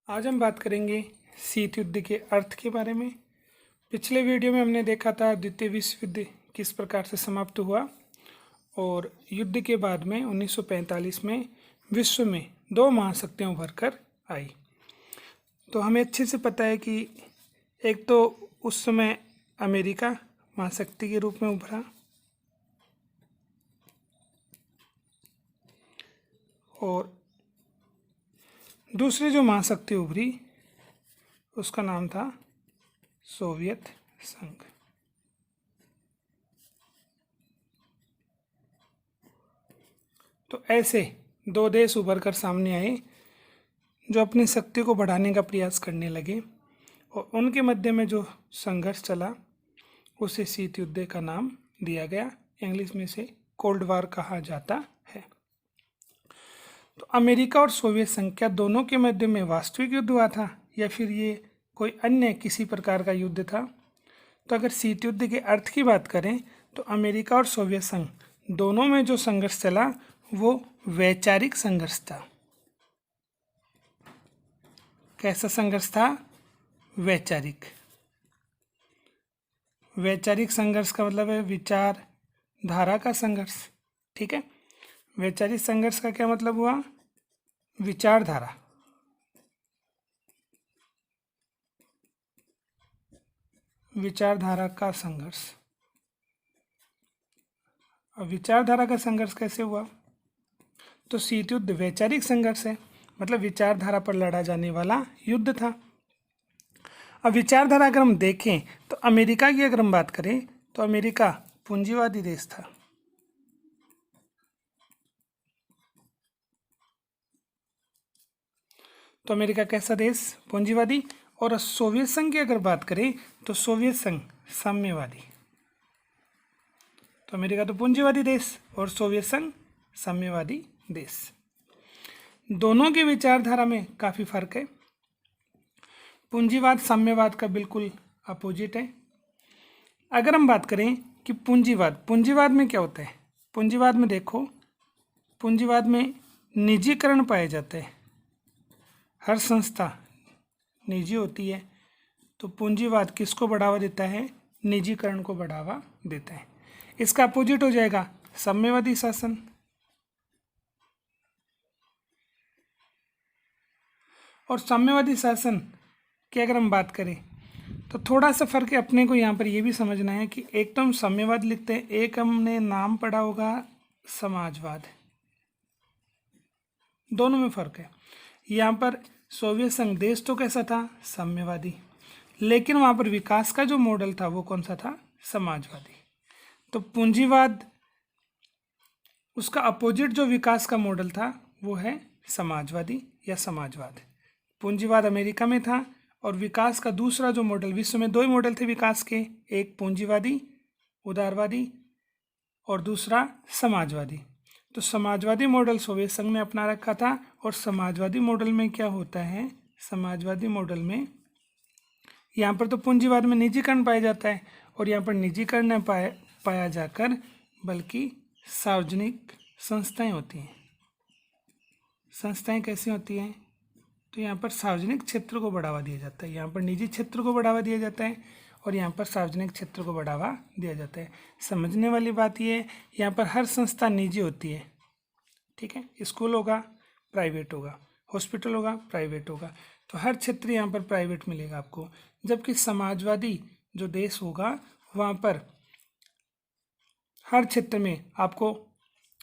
आज हम बात करेंगे शीत युद्ध के अर्थ के बारे में। पिछले वीडियो में हमने देखा था द्वितीय विश्व युद्ध किस प्रकार से समाप्त हुआ और युद्ध के बाद में 1945 में विश्व में दो महाशक्तियां उभर कर आई। तो हमें अच्छे से पता है कि एक तो उस समय अमेरिका महाशक्ति के रूप में उभरा और दूसरी जो महाशक्ति उभरी उसका नाम था सोवियत संघ। तो ऐसे दो देश उभर कर सामने आए जो अपनी शक्ति को बढ़ाने का प्रयास करने लगे और उनके मध्य में जो संघर्ष चला उसे शीत युद्ध का नाम दिया गया। इंग्लिश में से कोल्ड वार कहा जाता है। तो अमेरिका और सोवियत संघ क्या दोनों के मध्य में वास्तविक युद्ध हुआ था या फिर ये कोई अन्य किसी प्रकार का युद्ध था? तो अगर शीत युद्ध के अर्थ की बात करें तो अमेरिका और सोवियत संघ दोनों में जो संघर्ष चला वो वैचारिक संघर्ष था। कैसा संघर्ष था? वैचारिक। वैचारिक संघर्ष का मतलब है विचारधारा का संघर्ष। ठीक है, वैचारिक संघर्ष का क्या मतलब हुआ? विचारधारा। विचारधारा का संघर्ष। अब विचारधारा का संघर्ष कैसे हुआ? तो शीत युद्ध वैचारिक संघर्ष है, मतलब विचारधारा पर लड़ा जाने वाला युद्ध था। अब विचारधारा अगर हम देखें तो अमेरिका की अगर हम बात करें तो अमेरिका पूंजीवादी देश था। तो अमेरिका कैसा देश? पूंजीवादी। और सोवियत संघ की अगर बात करें तो सोवियत संघ साम्यवादी। तो अमेरिका तो पूंजीवादी देश और सोवियत संघ साम्यवादी देश। दोनों की विचारधारा में काफ़ी फर्क है। पूंजीवाद साम्यवाद का बिल्कुल अपोजिट है। अगर हम बात करें कि पूंजीवाद में क्या होता है? पूंजीवाद में देखो, पूंजीवाद में निजीकरण पाए जाते हैं। हर संस्था निजी होती है। तो पूंजीवाद किसको बढ़ावा देता है? निजीकरण को बढ़ावा देता है। इसका अपोजिट हो जाएगा साम्यवादी शासन। और साम्यवादी शासन की अगर हम बात करें तो थोड़ा सा फर्क है। अपने को यहाँ पर ये भी समझना है कि एक तो हम साम्यवाद लिखते हैं, एक हमने नाम पढ़ा होगा समाजवाद। दोनों में फर्क है। यहाँ पर सोवियत संघ देश तो कैसा था? साम्यवादी। लेकिन वहाँ पर विकास का जो मॉडल था वो कौन सा था? समाजवादी। तो पूंजीवाद, उसका अपोजिट जो विकास का मॉडल था वो है समाजवादी या समाजवाद। पूंजीवाद अमेरिका में था और विकास का दूसरा जो मॉडल, विश्व में दो ही मॉडल थे विकास के, एक पूंजीवादी उदारवादी और दूसरा समाजवादी। तो समाजवादी मॉडल सोवियत संघ ने अपना रखा था। और समाजवादी मॉडल में क्या होता है? समाजवादी मॉडल में यहाँ पर तो पूंजीवाद में निजीकरण पाया जाता है और यहाँ पर निजीकरण न पाया जाकर बल्कि सार्वजनिक संस्थाएं होती हैं। संस्थाएं कैसी होती हैं? तो यहाँ पर सार्वजनिक क्षेत्र को बढ़ावा दिया जाता है। यहाँ पर निजी क्षेत्र को बढ़ावा दिया जाता है और यहाँ पर सार्वजनिक क्षेत्र को बढ़ावा दिया जाता है। समझने वाली बात ये है, यहाँ पर हर संस्था निजी होती है। ठीक है, स्कूल होगा प्राइवेट होगा, हॉस्पिटल होगा प्राइवेट होगा। तो हर क्षेत्र यहाँ पर प्राइवेट मिलेगा आपको। जबकि समाजवादी जो देश होगा वहाँ पर हर क्षेत्र में आपको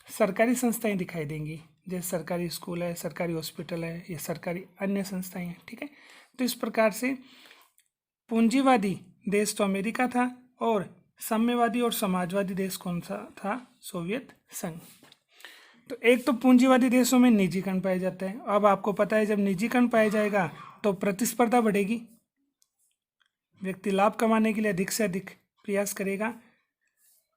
सरकारी संस्थाएं दिखाई देंगी, जैसे सरकारी स्कूल है, सरकारी हॉस्पिटल है, या सरकारी अन्य संस्थाएं हैं। ठीक है, तो इस प्रकार से पूंजीवादी देश तो अमेरिका था और साम्यवादी और समाजवादी देश कौन सा था? सोवियत संघ। तो एक तो पूंजीवादी देशों में निजीकरण पाया जाता है। अब आपको पता है जब निजीकरण पाया जाएगा तो प्रतिस्पर्धा बढ़ेगी, व्यक्ति लाभ कमाने के लिए अधिक से अधिक प्रयास करेगा।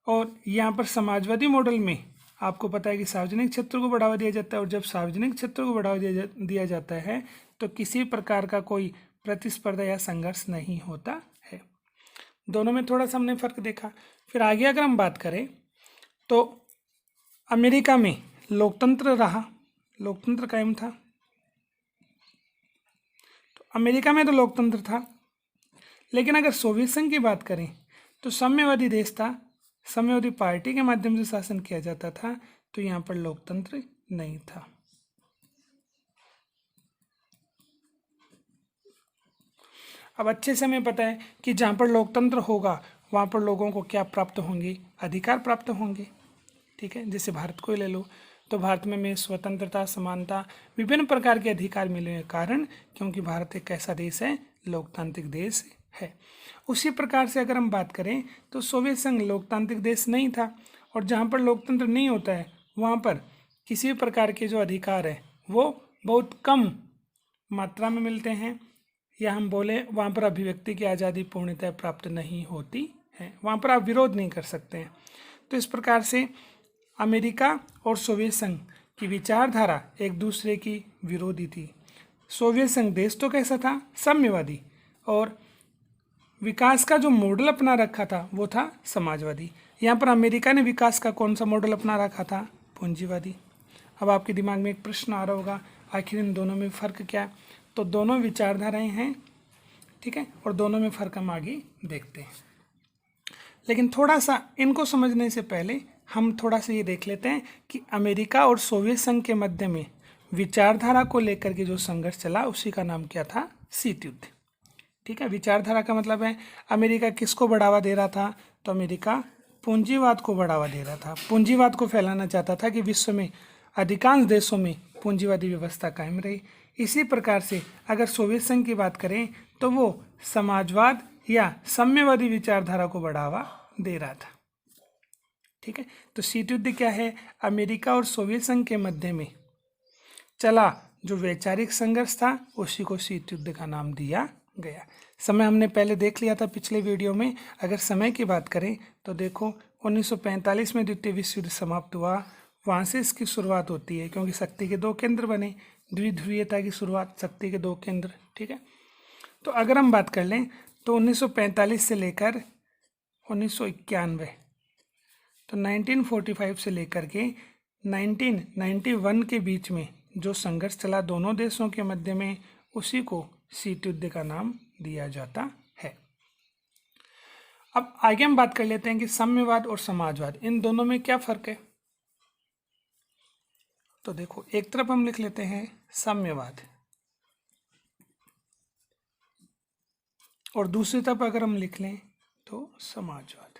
और यहाँ पर समाजवादी मॉडल में आपको पता है कि सार्वजनिक क्षेत्र को बढ़ावा दिया जाता है और जब सार्वजनिक क्षेत्र को बढ़ावा दिया जाता है तो किसी प्रकार का कोई प्रतिस्पर्धा या संघर्ष नहीं होता है। दोनों में थोड़ा सा हमने फर्क देखा। फिर आगे अगर हम बात करें तो अमेरिका में लोकतंत्र रहा, लोकतंत्र कायम था। अमेरिका में तो लोकतंत्र था, लेकिन अगर सोवियत संघ की बात करें तो साम्यवादी देश था, साम्यवादी पार्टी के माध्यम से शासन किया जाता था, तो यहाँ पर लोकतंत्र नहीं था। अब अच्छे से हमें पता है कि जहाँ पर लोकतंत्र होगा वहाँ पर लोगों को क्या प्राप्त होंगे, अधिकार प्राप्त होंगे। ठीक है, जैसे भारत को ही ले लो, तो भारत में स्वतंत्रता, समानता, विभिन्न प्रकार के अधिकार मिलने के कारण, क्योंकि भारत एक ऐसा देश है, लोकतांत्रिक देश है। उसी प्रकार से अगर हम बात करें तो सोवियत संघ लोकतांत्रिक देश नहीं था, और जहाँ पर लोकतंत्र नहीं होता है वहाँ पर किसी भी प्रकार के जो अधिकार है वो बहुत कम मात्रा में मिलते हैं, या हम बोले वहाँ पर अभिव्यक्ति की आज़ादी पूर्णतः प्राप्त नहीं होती है, वहाँ पर आप विरोध नहीं कर सकते हैं। तो इस प्रकार से अमेरिका और सोवियत संघ की विचारधारा एक दूसरे की विरोधी थी। सोवियत संघ देश तो कैसा था, साम्यवादी, और विकास का जो मॉडल अपना रखा था वो था समाजवादी। यहाँ पर अमेरिका ने विकास का कौन सा मॉडल अपना रखा था, पूंजीवादी। अब आपके दिमाग में एक प्रश्न आ रहा होगा, आखिर इन दोनों में फ़र्क क्या है? तो दोनों विचारधाराएं हैं, ठीक है, और दोनों में फ़र्क हम आगे देखते हैं। लेकिन थोड़ा सा इनको समझने से पहले हम थोड़ा सा ये देख लेते हैं कि अमेरिका और सोवियत संघ के मध्य में विचारधारा को लेकर के जो संघर्ष चला उसी का नाम क्या था, शीत युद्ध। ठीक है, विचारधारा का मतलब है अमेरिका किसको बढ़ावा दे रहा था, तो अमेरिका पूंजीवाद को बढ़ावा दे रहा था, पूंजीवाद को फैलाना चाहता था कि विश्व में अधिकांश देशों में पूंजीवादी व्यवस्था कायम रही। इसी प्रकार से अगर सोवियत संघ की बात करें तो वो समाजवाद या साम्यवादी विचारधारा को बढ़ावा दे रहा था। ठीक है, तो शीत युद्ध क्या है, अमेरिका और सोवियत संघ के मध्य में चला जो वैचारिक संघर्ष था उसी को शीत युद्ध का नाम दिया गया। समय हमने पहले देख लिया था पिछले वीडियो में। अगर समय की बात करें तो देखो 1945 में द्वितीय विश्व युद्ध समाप्त हुआ, वहाँ से इसकी शुरुआत होती है, क्योंकि शक्ति के दो केंद्र बने, द्विध्रुवीयता की शुरुआत, शक्ति के दो केंद्र। ठीक है, तो अगर हम बात कर लें तो 1945 से लेकर 1991, तो 1945 से लेकर के 1991 के बीच में जो संघर्ष चला दोनों देशों के मध्य में, उसी को शीत युद्ध का नाम दिया जाता है। अब आगे हम बात कर लेते हैं कि साम्यवाद और समाजवाद, इन दोनों में क्या फर्क है। तो देखो, एक तरफ हम लिख लेते हैं साम्यवाद, और दूसरी तरफ अगर हम लिख लें तो समाजवाद।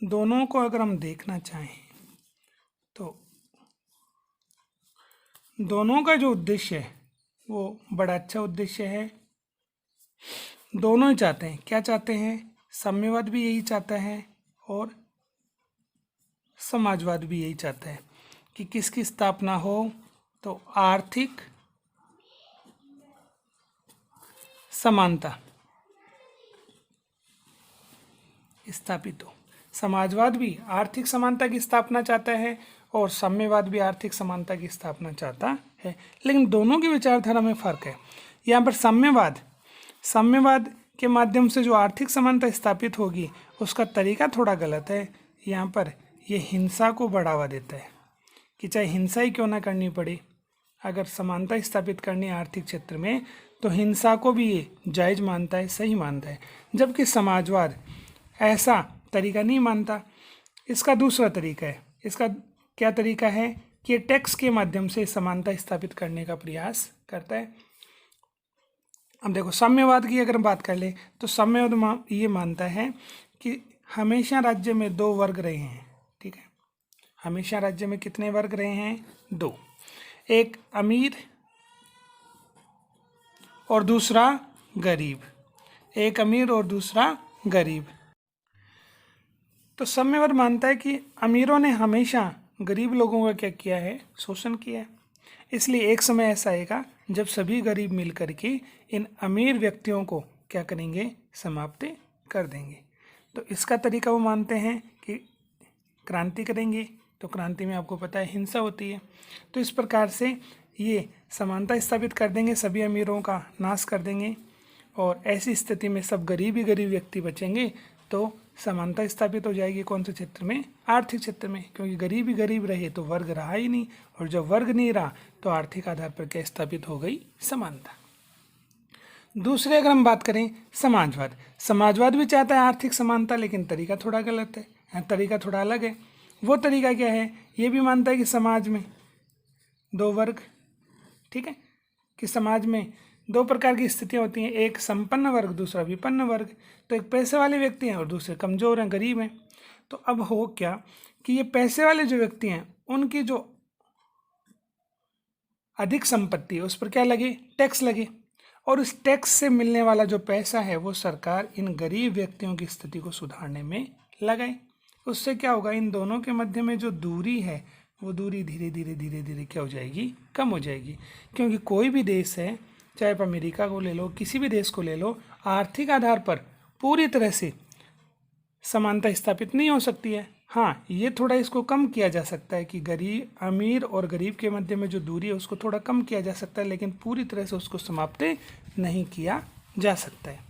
दोनों को अगर हम देखना चाहें तो दोनों का जो उद्देश्य है वो बड़ा अच्छा उद्देश्य है। दोनों ही चाहते हैं, क्या चाहते हैं, साम्यवाद भी यही चाहता है और समाजवाद भी यही चाहता है कि किसकी स्थापना हो, तो आर्थिक समानता स्थापित हो। समाजवाद भी आर्थिक समानता की स्थापना चाहता है और साम्यवाद भी आर्थिक समानता की स्थापना चाहता है, लेकिन दोनों की विचारधारा में फर्क है। यहाँ पर साम्यवाद के माध्यम से जो आर्थिक समानता स्थापित होगी उसका तरीका थोड़ा गलत है। यहाँ पर ये हिंसा को बढ़ावा देता है कि चाहे हिंसा ही क्यों ना करनी पड़े, अगर समानता स्थापित करनी है आर्थिक क्षेत्र में तो हिंसा को भी ये जायज़ मानता है, सही मानता है, जबकि समाजवाद ऐसा तरीका नहीं मानता। इसका दूसरा तरीका है। इसका क्या तरीका है कि टैक्स के माध्यम से समानता स्थापित करने का प्रयास करता है। अब देखो, साम्यवाद की अगर बात कर ले तो साम्यवाद ये मानता है कि हमेशा राज्य में दो वर्ग रहे हैं। ठीक है, हमेशा राज्य में कितने वर्ग रहे हैं, दो, एक अमीर और दूसरा गरीब, एक अमीर और दूसरा गरीब। तो साम्यवाद मानता है कि अमीरों ने हमेशा गरीब लोगों का क्या किया है, शोषण किया है, इसलिए एक समय ऐसा आएगा जब सभी गरीब मिल कर के इन अमीर व्यक्तियों को क्या करेंगे, समाप्त कर देंगे। तो इसका तरीका वो मानते हैं कि क्रांति करेंगे, तो क्रांति में आपको पता है हिंसा होती है। तो इस प्रकार से ये समानता स्थापित कर देंगे, सभी अमीरों का नाश कर देंगे, और ऐसी स्थिति में सब गरीब ही गरीब व्यक्ति बचेंगे, तो समानता स्थापित हो जाएगी कौन से क्षेत्र में, आर्थिक क्षेत्र में, क्योंकि गरीब ही गरीब रहे तो वर्ग रहा ही नहीं, और जब वर्ग नहीं रहा तो आर्थिक आधार पर क्या स्थापित हो गई, समानता। दूसरे अगर हम बात करें समाजवाद, समाजवाद भी चाहता है आर्थिक समानता, लेकिन तरीका थोड़ा गलत है, तरीका थोड़ा अलग है। वो तरीका क्या है, ये भी मानता है कि समाज में दो वर्ग, ठीक है, कि समाज में दो प्रकार की स्थितियाँ होती हैं, एक संपन्न वर्ग, दूसरा विपन्न वर्ग। तो एक पैसे वाले व्यक्ति हैं और दूसरे कमज़ोर हैं, गरीब हैं। तो अब हो क्या कि ये पैसे वाले जो व्यक्ति हैं उनकी जो अधिक संपत्ति है उस पर क्या लगे, टैक्स लगे, और उस टैक्स से मिलने वाला जो पैसा है वो सरकार इन गरीब व्यक्तियों की स्थिति को सुधारने में लगाए। उससे क्या होगा, इन दोनों के मध्य में जो दूरी है वो दूरी धीरे धीरे धीरे धीरे क्या हो जाएगी, कम हो जाएगी। क्योंकि कोई भी देश है, चाहे आप अमेरिका को ले लो, किसी भी देश को ले लो, आर्थिक आधार पर पूरी तरह से समानता स्थापित नहीं हो सकती है। हाँ, ये थोड़ा इसको कम किया जा सकता है कि गरीब, अमीर और गरीब के मध्य में जो दूरी है उसको थोड़ा कम किया जा सकता है, लेकिन पूरी तरह से उसको समाप्त नहीं किया जा सकता है।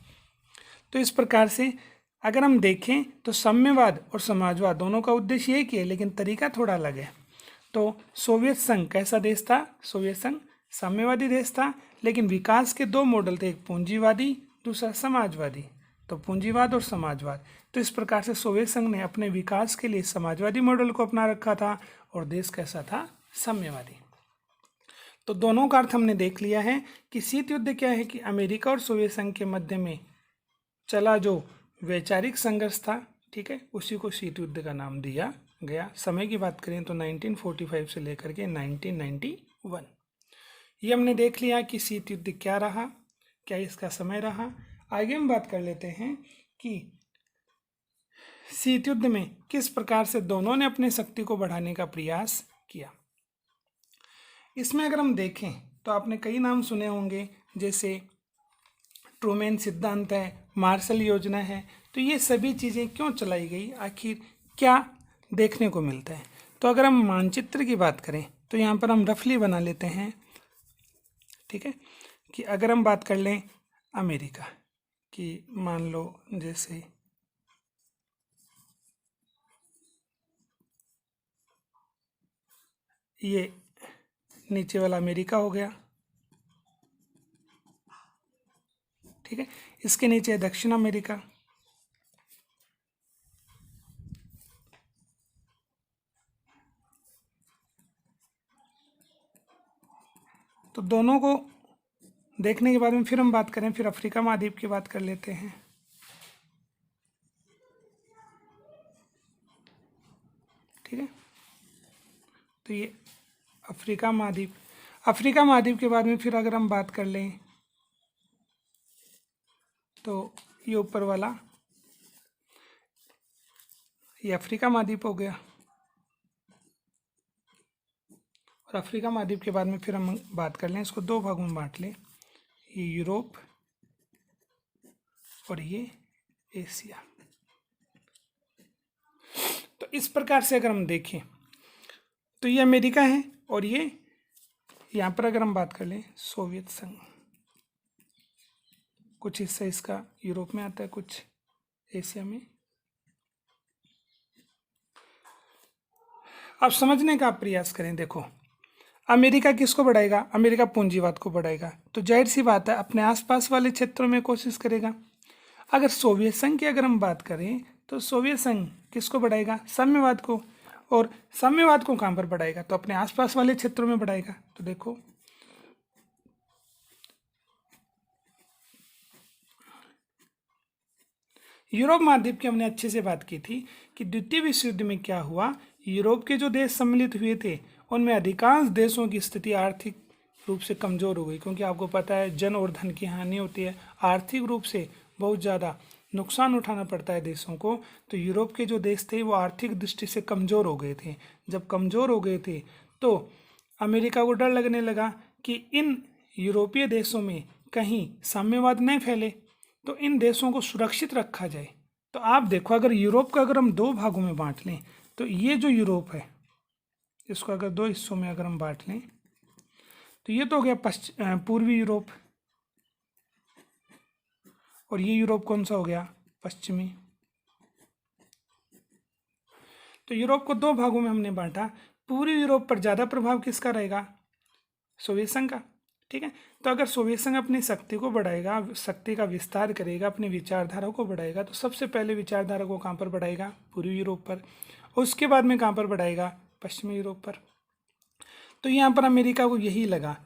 तो इस प्रकार से अगर हम देखें तो साम्यवाद और समाजवाद दोनों का उद्देश्य एक ही है, लेकिन तरीका थोड़ा अलग है। तो सोवियत संघ कैसा देश था, सोवियत संघ साम्यवादी देश था, लेकिन विकास के दो मॉडल थे, एक पूंजीवादी, दूसरा समाजवादी। तो पूंजीवाद और समाजवाद, तो इस प्रकार से सोवियत संघ ने अपने विकास के लिए समाजवादी मॉडल को अपना रखा था और देश कैसा था, साम्यवादी। तो दोनों का अर्थ हमने देख लिया है कि शीत युद्ध क्या है, कि अमेरिका और सोवियत संघ के मध्य में चला जो वैचारिक संघर्ष था, ठीक है, उसी को शीत युद्ध का नाम दिया गया। समय की बात करें तो 1945 से लेकर के 1991, ये हमने देख लिया कि शीत युद्ध क्या रहा, क्या इसका समय रहा। आगे हम बात कर लेते हैं कि शीत युद्ध में किस प्रकार से दोनों ने अपनी शक्ति को बढ़ाने का प्रयास किया। इसमें अगर हम देखें तो आपने कई नाम सुने होंगे, जैसे ट्रूमैन सिद्धांत है, मार्शल योजना है। तो ये सभी चीज़ें क्यों चलाई गई, आखिर क्या देखने को मिलता है। तो अगर हम मानचित्र की बात करें तो यहाँ पर हम रफली बना लेते हैं, ठीक है, कि अगर हम बात कर लें अमेरिका की, मान लो जैसे ये नीचे वाला अमेरिका हो गया, ठीक है, इसके नीचे दक्षिण अमेरिका, तो दोनों को देखने के बाद में फिर हम बात करें, फिर अफ्रीका महाद्वीप की बात कर लेते हैं, ठीक है। तो ये अफ्रीका महाद्वीप, अफ्रीका महाद्वीप के बाद में फिर अगर हम बात कर लें तो ये ऊपर वाला ये अफ्रीका महाद्वीप हो गया, और अफ्रीका महाद्वीप के बाद में फिर हम बात कर लें, इसको दो भागों में बांट लें, ये यूरोप और ये एशिया। तो इस प्रकार से अगर हम देखें तो ये अमेरिका है, और ये यहाँ पर अगर हम बात कर लें सोवियत संघ, कुछ हिस्सा इसका यूरोप में आता है, कुछ एशिया में। अब समझने का प्रयास करें, देखो अमेरिका किसको बढ़ाएगा, अमेरिका पूंजीवाद को बढ़ाएगा, तो जाहिर सी बात है अपने आसपास वाले क्षेत्रों में कोशिश करेगा। अगर सोवियत संघ की अगर हम बात करें तो सोवियत संघ किसको बढ़ाएगा, साम्यवाद को, और साम्यवाद को कहाँ पर बढ़ाएगा, तो अपने आसपास वाले क्षेत्रों में बढ़ाएगा। तो देखो यूरोप महाद्वीप की हमने अच्छे से बात की थी कि द्वितीय विश्व युद्ध में क्या हुआ, यूरोप के जो देश सम्मिलित हुए थे उनमें अधिकांश देशों की स्थिति आर्थिक रूप से कमज़ोर हो गई, क्योंकि आपको पता है जन और धन की हानि होती है, आर्थिक रूप से बहुत ज़्यादा नुकसान उठाना पड़ता है देशों को। तो यूरोप के जो देश थे वो आर्थिक दृष्टि से कमज़ोर हो गए थे। जब कमज़ोर हो गए थे तो अमेरिका को डर लगने लगा कि इन यूरोपीय देशों में कहीं साम्यवाद न फैले, तो इन देशों को सुरक्षित रखा जाए। तो आप देखो अगर यूरोप को अगर हम दो भागों में बांट लें, तो ये जो यूरोप है इसको अगर दो हिस्सों में अगर हम बांट लें तो ये तो हो गया पूर्वी यूरोप, और ये यूरोप कौन सा हो गया, पश्चिमी। तो यूरोप को दो भागों में हमने बांटा। पूर्वी यूरोप पर ज़्यादा प्रभाव किसका रहेगा? सोवियत संघ का। ठीक है, तो अगर सोवियत संघ अपनी शक्ति को बढ़ाएगा, शक्ति का विस्तार करेगा, अपनी विचारधारा को बढ़ाएगा, तो सबसे पहले विचारधारा को कहाँ पर बढ़ाएगा? पूर्वी यूरोप पर। उसके बाद में कहाँ पर बढ़ाएगा? पश्चिमी यूरोप पर। तो यहाँ पर अमेरिका को यही लगा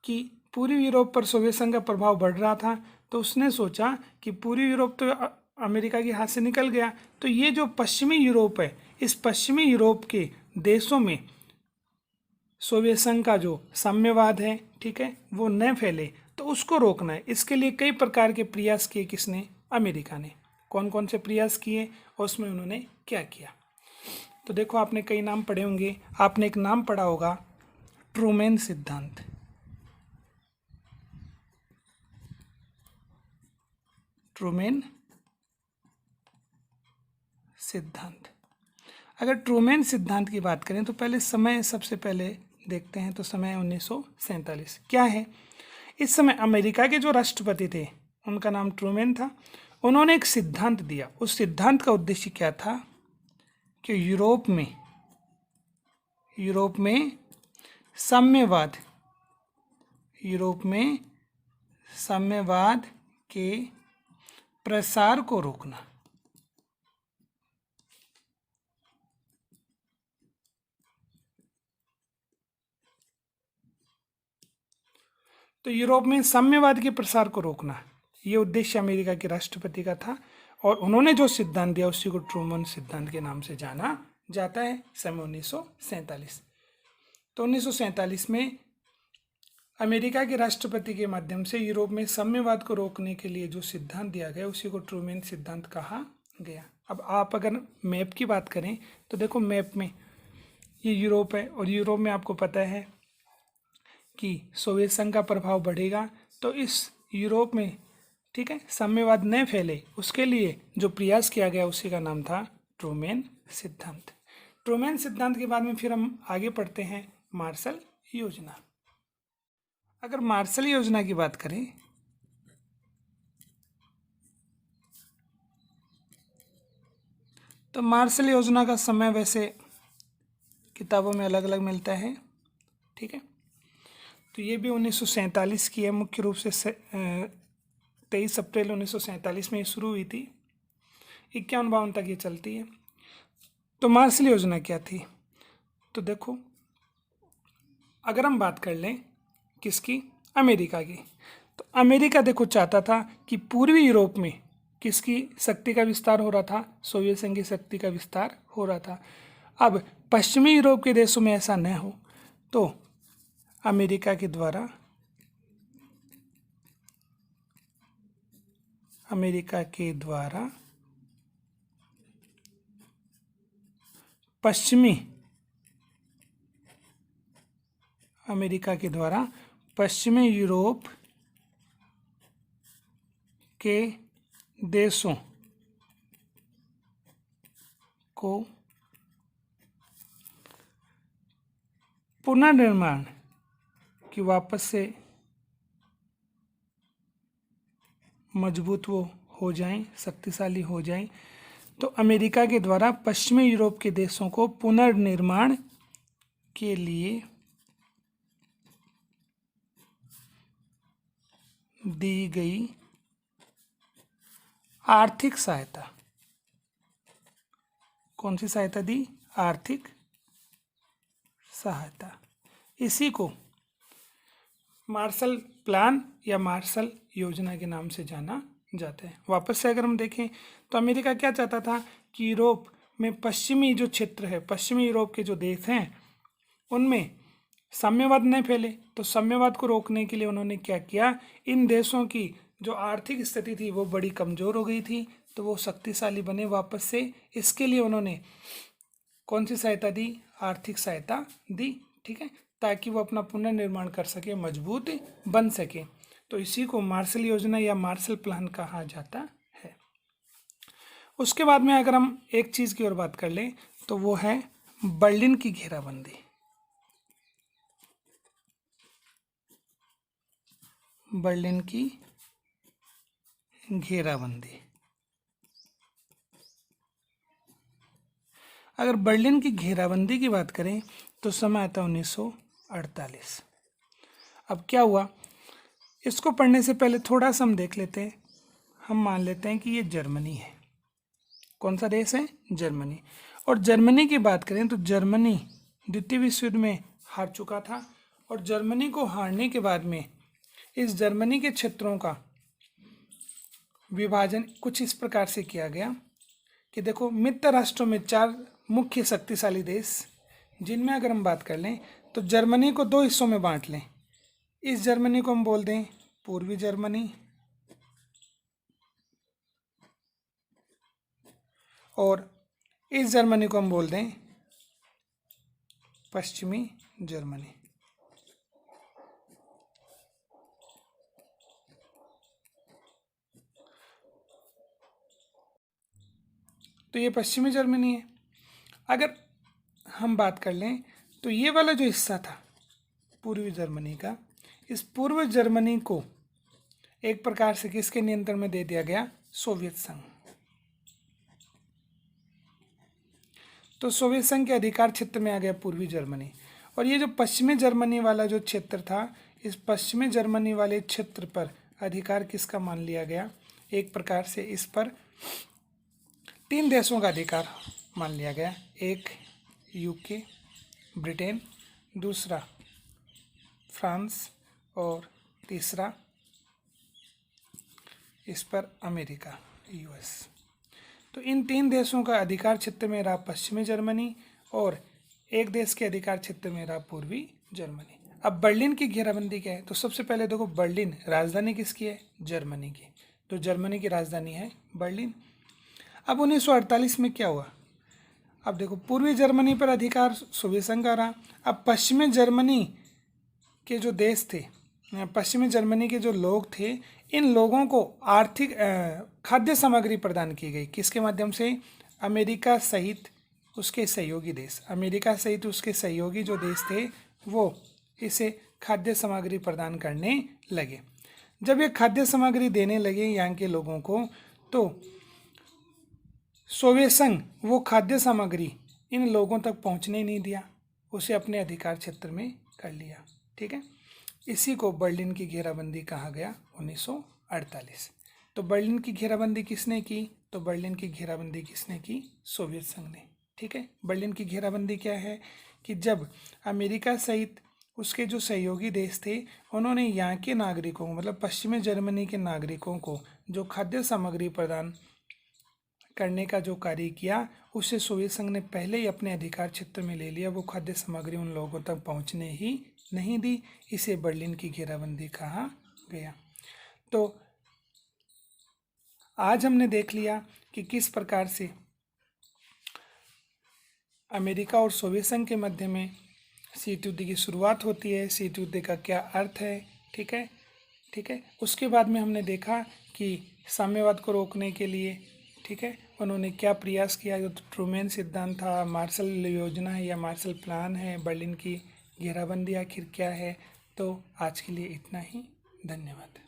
कि पूर्वी यूरोप पर सोवियत संघ का प्रभाव बढ़ रहा था, तो उसने सोचा कि पूर्वी यूरोप तो अमेरिका के हाथ से निकल गया, तो ये जो पश्चिमी यूरोप है, इस पश्चिमी यूरोप के देशों में सोवियत संघ का जो साम्यवाद है, ठीक है, वो न फैले, तो उसको रोकना है। इसके लिए कई प्रकार के प्रयास किए किसने? अमेरिका ने। कौन कौन से प्रयास किए और उसमें उन्होंने क्या किया? तो देखो, आपने कई नाम पढ़े होंगे। आपने एक नाम पढ़ा होगा, ट्रूमैन सिद्धांत। ट्रूमैन सिद्धांत। अगर ट्रूमैन सिद्धांत की बात करें तो पहले समय सबसे पहले देखते हैं। तो समय 1947 क्या है? इस समय अमेरिका के जो राष्ट्रपति थे उनका नाम ट्रूमैन था। उन्होंने एक सिद्धांत दिया। उस सिद्धांत का उद्देश्य क्या था? कि यूरोप में साम्यवाद, यूरोप में साम्यवाद के प्रसार को रोकना। तो यूरोप में साम्यवाद के प्रसार को रोकना, ये उद्देश्य अमेरिका के राष्ट्रपति का था। और उन्होंने जो सिद्धांत दिया उसी को ट्रूमैन सिद्धांत के नाम से जाना जाता है। सन 1947। तो 1947 में अमेरिका के राष्ट्रपति के माध्यम से यूरोप में साम्यवाद को रोकने के लिए जो सिद्धांत दिया गया उसी को ट्रूमैन सिद्धांत कहा गया। अब आप अगर मैप की बात करें तो देखो, मैप में ये यूरोप है और यूरोप में आपको पता है कि सोवियत संघ का प्रभाव बढ़ेगा, तो इस यूरोप में, ठीक है, साम्यवाद न फैले उसके लिए जो प्रयास किया गया उसी का नाम था ट्रूमैन सिद्धांत। ट्रूमैन सिद्धांत के बाद में फिर हम आगे पढ़ते हैं मार्शल योजना। अगर मार्शल योजना की बात करें तो मार्शल योजना का समय वैसे किताबों में अलग अलग मिलता है, ठीक है। तो ये भी 1947 की है, मुख्य रूप से 23 अप्रैल 1947 में ये शुरू हुई थी, 51-52 तक ये चलती है। तो मार्शल योजना क्या थी? तो देखो, अगर हम बात कर लें किसकी? अमेरिका की, तो अमेरिका देखो चाहता था कि पूर्वी यूरोप में किसकी शक्ति का विस्तार हो रहा था? सोवियत संघ की शक्ति का विस्तार हो रहा था। अब पश्चिमी यूरोप के देशों में ऐसा न हो, तो अमेरिका के द्वारा पश्चिमी यूरोप के देशों को पुनर्निर्माण कि वापस से मजबूत वो हो जाएं, शक्तिशाली हो जाएं, तो अमेरिका के द्वारा पश्चिमी यूरोप के देशों को पुनर्निर्माण के लिए दी गई आर्थिक सहायता। कौन सी सहायता दी? आर्थिक सहायता। इसी को मार्शल प्लान या मार्शल योजना के नाम से जाना जाता है। वापस से अगर हम देखें तो अमेरिका क्या चाहता था कि यूरोप में पश्चिमी जो क्षेत्र है, पश्चिमी यूरोप के जो देश हैं, उनमें साम्यवाद नहीं फैले। तो साम्यवाद को रोकने के लिए उन्होंने क्या किया? इन देशों की जो आर्थिक स्थिति थी वो बड़ी कमज़ोर हो गई थी, तो वो शक्तिशाली बने वापस से। इसके लिए उन्होंने कौन सी सहायता दी? आर्थिक सहायता दी, ठीक है, ताकि वो अपना पुनर्निर्माण कर सके, मजबूत बन सके। तो इसी को मार्शल योजना या मार्शल प्लान कहा जाता है। उसके बाद में अगर हम एक चीज़ की और बात कर लें तो वो है बर्लिन की घेराबंदी। बर्लिन की घेराबंदी। अगर बर्लिन की घेराबंदी की बात करें तो समय था 1948। अब क्या हुआ, इसको पढ़ने से पहले थोड़ा सा हम देख लेते हैं। हम मान लेते हैं कि ये जर्मनी है। कौन सा देश है? जर्मनी। और जर्मनी की बात करें तो जर्मनी द्वितीय विश्व युद्ध में हार चुका था, और जर्मनी को हारने के बाद में इस जर्मनी के क्षेत्रों का विभाजन कुछ इस प्रकार से किया गया कि देखो, मित्र राष्ट्रों में 4 मुख्य शक्तिशाली देश, जिनमें अगर हम बात कर लें तो जर्मनी को 2 हिस्सों में बांट लें। इस जर्मनी को हम बोल दें पूर्वी जर्मनी, और इस जर्मनी को हम बोल दें पश्चिमी जर्मनी। तो ये पश्चिमी जर्मनी है। अगर हम बात कर लें तो ये वाला जो हिस्सा था पूर्वी जर्मनी का, इस पूर्व जर्मनी को एक प्रकार से किसके नियंत्रण में दे दिया गया? सोवियत संघ। तो सोवियत संघ के अधिकार क्षेत्र में आ गया पूर्वी जर्मनी। और ये जो पश्चिमी जर्मनी वाला जो क्षेत्र था, इस पश्चिमी जर्मनी वाले क्षेत्र पर अधिकार किसका मान लिया गया? एक प्रकार से इस पर 3 देशों का अधिकार मान लिया गया। एक यूके ब्रिटेन, दूसरा फ्रांस, और तीसरा इस पर अमेरिका यूएस। तो इन 3 देशों का अधिकार क्षेत्र में रहा पश्चिमी जर्मनी, और एक देश के अधिकार क्षेत्र में रहा पूर्वी जर्मनी। अब बर्लिन की घेराबंदी क्या है? तो सबसे पहले देखो, बर्लिन राजधानी किसकी है? जर्मनी की। तो जर्मनी की राजधानी है बर्लिन। अब 1948 में क्या हुआ? अब देखो, पूर्वी जर्मनी पर अधिकार सोवियत संघ का रहा। अब पश्चिमी जर्मनी के जो देश थे, पश्चिमी जर्मनी के जो लोग थे, इन लोगों को आर्थिक खाद्य सामग्री प्रदान की गई। किसके माध्यम से? अमेरिका सहित उसके सहयोगी देश, अमेरिका सहित उसके सहयोगी जो देश थे, वो इसे खाद्य सामग्री प्रदान करने लगे। जब ये खाद्य सामग्री देने लगे यहाँ के लोगों को, तो सोवियत संघ वो खाद्य सामग्री इन लोगों तक पहुँचने नहीं दिया, उसे अपने अधिकार क्षेत्र में कर लिया। ठीक है, इसी को बर्लिन की घेराबंदी कहा गया 1948। तो बर्लिन की घेराबंदी किसने की? तो बर्लिन की घेराबंदी किसने की? सोवियत संघ ने। ठीक है, बर्लिन की घेराबंदी क्या है कि जब अमेरिका सहित उसके जो सहयोगी देश थे, उन्होंने यहाँ के नागरिकों, मतलब पश्चिमी जर्मनी के नागरिकों को जो खाद्य सामग्री प्रदान करने का जो कार्य किया, उसे सोवियत संघ ने पहले ही अपने अधिकार क्षेत्र में ले लिया। वो खाद्य सामग्री उन लोगों तक पहुंचने ही नहीं दी। इसे बर्लिन की घेराबंदी कहा गया। तो आज हमने देख लिया कि किस प्रकार से अमेरिका और सोवियत संघ के मध्य में शीत युद्ध की शुरुआत होती है, शीत युद्ध का क्या अर्थ है। ठीक है, उसके बाद में हमने देखा कि साम्यवाद को रोकने के लिए, ठीक है, उन्होंने क्या प्रयास किया। जो ट्रूमैन सिद्धांत था, मार्शल योजना है या मार्शल प्लान है, बर्लिन की घेराबंदी आखिर क्या है। तो आज के लिए इतना ही। धन्यवाद।